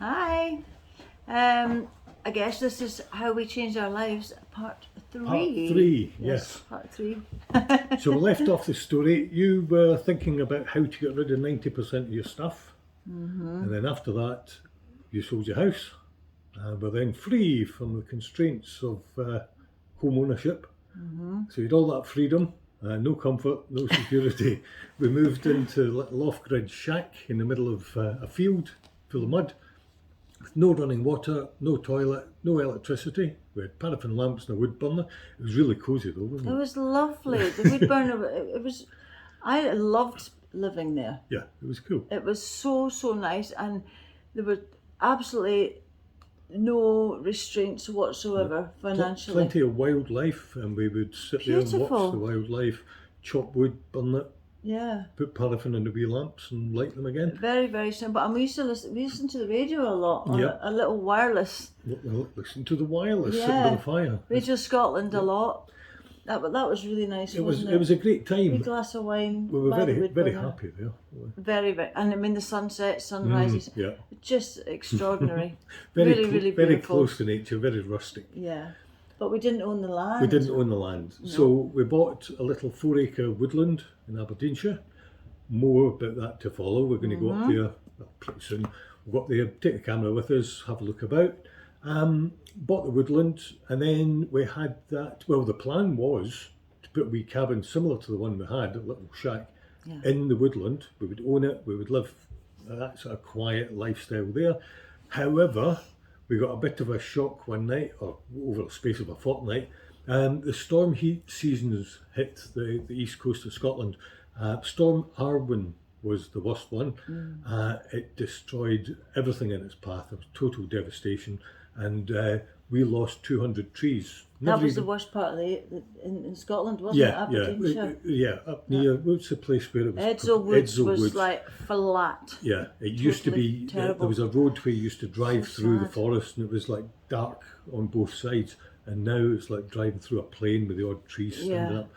Hi. I guess this is how we changed our lives, part 3. Part 3, yes. Part 3. So we left off the story. You were thinking about how to get rid of 90% of your stuff. And then after that, you sold your house. And were then free from the constraints of home ownership. So you had all that freedom, no comfort, no security. We moved into a little off-grid shack in the middle of a field full of mud. With no running water, no toilet, no electricity. We had paraffin lamps and a wood burner. It was really cosy though, wasn't it? It was lovely. The wood burner, it was, I loved living there. Yeah, it was cool. It was so nice, and there were absolutely no restraints whatsoever financially. Plenty of wildlife, and we would sit there and watch the wildlife, chop wood, burn it, yeah, put paraffin in the wee lamps and light them again. Very simple. And we used to listen to the radio a lot on Yep. a little wireless. Listen to the wireless, sitting Yeah. by the fire. Radio Scotland a lot. That was really nice. It was wasn't a great a time. glass of wine. We were by the very wood very burner. happy there. Very, and I mean the sunset, sunrises, Yeah. just extraordinary. Very really very beautiful. close to nature, very rustic. Yeah, but we didn't own the land. We didn't own the land, so we bought a little 4-acre woodland in Aberdeenshire. More about that to follow. We're going to go up there pretty soon. We'll go up there, take the camera with us, have a look about. Bought the woodland, and then we had that. Well, the plan was to put a wee cabin similar to the one we had, a little shack, in the woodland. We would own it. We would live that sort of quiet lifestyle there. However, we got a bit of a shock one night, or over the space of a fortnight. The storm heat seasons hit the east coast of Scotland. Storm Arwen was the worst one. It destroyed everything in its path. It was total devastation, and we lost 200 trees. That was the worst part of in Scotland, wasn't it? Aberdeenshire. Yeah, up near, what's the place where it was? Edsall Woods was like flat. Yeah, it used to be, there was a road where you used to drive through the forest, and it was like dark on both sides, and now it's like driving through a plain with the odd trees standing up.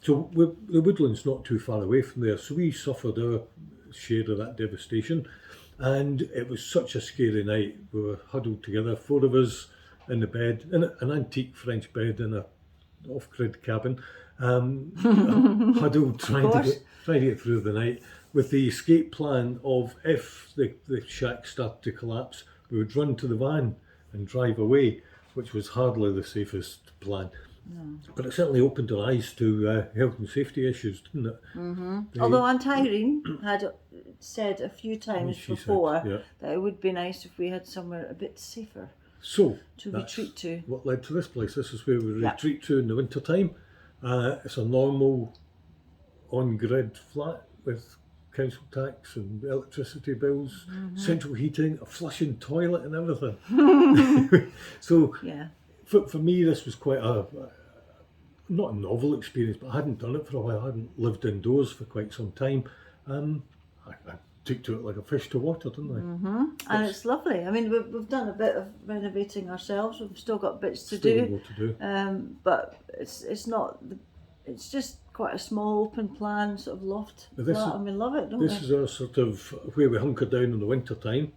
So the woodland's not too far away from there, so we suffered our share of that devastation, and it was such a scary night. We were huddled together, 4 of us in the bed, in an antique French bed in a off-grid cabin, huddled trying to get through the night, with the escape plan of, if the shack started to collapse, we would run to the van and drive away, which was hardly the safest plan. But it certainly opened our eyes to health and safety issues, didn't it? Although Aunt Irene had said a few times before that it would be nice if we had somewhere a bit safer to retreat to. What led to this place. This is where we retreat to in the winter time. It's a normal on-grid flat with council tax and electricity bills, central heating, a flushing toilet and everything. So for me, this was quite not a novel experience, but I hadn't done it for a while. I hadn't lived indoors for quite some time. I took to it like a fish to water, didn't I? And it's lovely. I mean, we've done a bit of renovating ourselves. We've still got bits to do. But it's not. It's just quite a small open plan sort of loft flat, and we love it, don't we? This is our sort of where we hunker down in the winter time.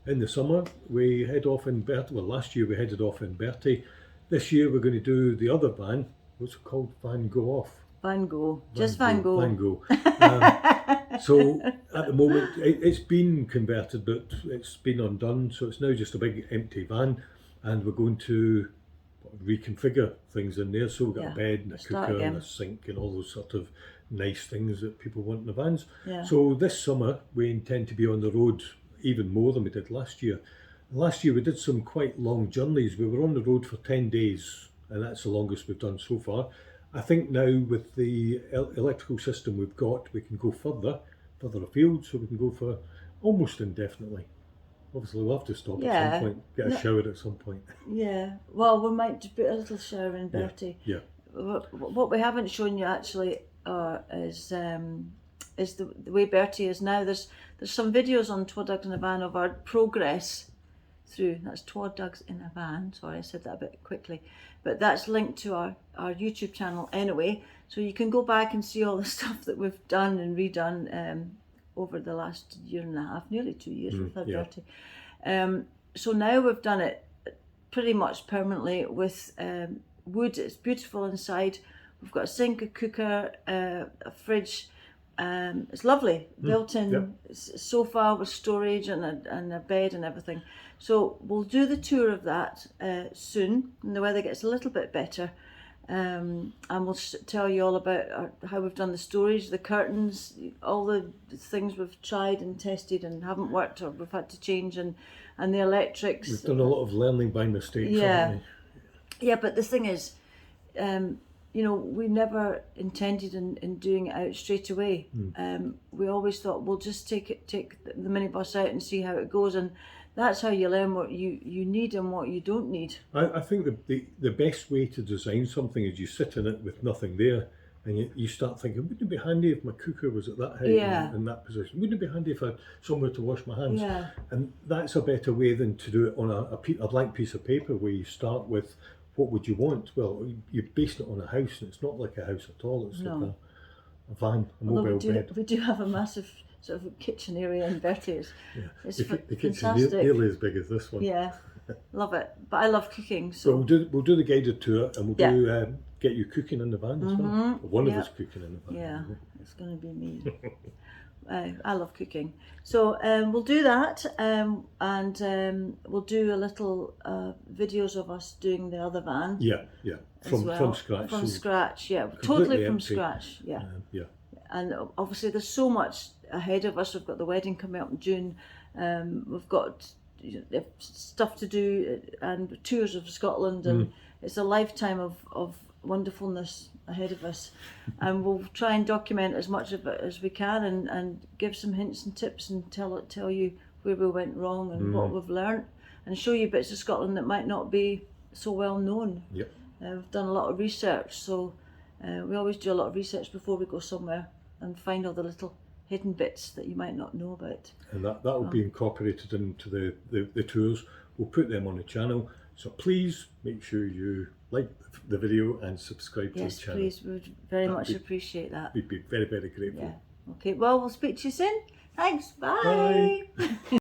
In the summer, we head off in Bertie. Well, last year we headed off in Bertie. This year we're going to do the other van. What's it called? Van Gogh. Van Gogh. Just Van Gogh. Van Gogh. So at the moment it's been converted, but it's been undone. So it's now just a big empty van, and we're going to reconfigure things in there. So we've got a bed and a cooker and a sink and all those sort of nice things that people want in the vans. So this summer we intend to be on the road even more than we did last year. Last year we did some quite long journeys. We were on the road for 10 days, and that's the longest we've done so far. I think now with the electrical system we've got, we can go further afield, so we can go for almost indefinitely. Obviously we'll have to stop at some point, get a shower at some point. Yeah, well, we might put a little shower in Bertie. Yeah. What we haven't shown you actually is the way Bertie is now. There's some videos on Twa Dogs in a Van of our progress through. That's Twa Dogs in a Van. Sorry, I said that a bit quickly, but that's linked to our YouTube channel anyway. So you can go back and see all the stuff that we've done and redone over the last year and a half, nearly 2 years we've had yeah. Bertie. So now we've done it pretty much permanently with wood. It's beautiful inside. We've got a sink, a cooker, a fridge. It's lovely, built-in Yep. sofa with storage and a bed and everything. So we'll do the tour of that soon when the weather gets a little bit better. And we'll tell you all about how we've done the storage, the curtains, all the things we've tried and tested and haven't worked or we've had to change, and the electrics. We've done a lot of learning by mistakes, Yeah. haven't we? Yeah, but the thing is, you know, we never intended in doing it out straight away. We always thought we'll just take the minibus out and see how it goes, and that's how you learn what you need and what you don't need. I think the best way to design something is you sit in it with nothing there, and you start thinking, wouldn't it be handy if my cooker was at that height Yeah. in that position? Wouldn't it be handy if I had somewhere to wash my hands? Yeah. And that's a better way than to do it on a blank piece of paper where you start with what would you want? Well, you're basing it on a house, and it's not like a house at all. It's No. like a van, a Although mobile bed. we do have a massive sort of kitchen area in Bertie's. Yeah. It's The kitchen's fantastic. nearly as big as this one. Yeah, love it. But I love cooking, So so we'll do the guided tour, and we'll Yeah. do get you cooking in the van as well. Or one of Yeah. us cooking in the van. yeah, it's going to be me. I love cooking. So we'll do that, and we'll do a little videos of us doing the other van. Yeah. as From well. scratch. From so, scratch, yeah. completely Totally from empty. scratch, yeah. yeah. And obviously there's so much ahead of us. We've got the wedding coming up in June. We've got stuff to do and tours of Scotland, and it's a lifetime of wonderfulness ahead of us. And we'll try and document as much of it as we can, and give some hints and tips and tell you where we went wrong and what we've learnt, and show you bits of Scotland that might not be so well known. Yep. We've done a lot of research, so we always do a lot of research before we go somewhere and find all the little hidden bits that you might not know about. And that will be incorporated into the tours. We'll put them on the channel. So please make sure you like the video and subscribe to Yes, the channel. please, we would very That'd much be- appreciate that. We'd be very, very grateful. Yeah. Okay, well, we'll speak to you soon. Thanks, bye. Bye.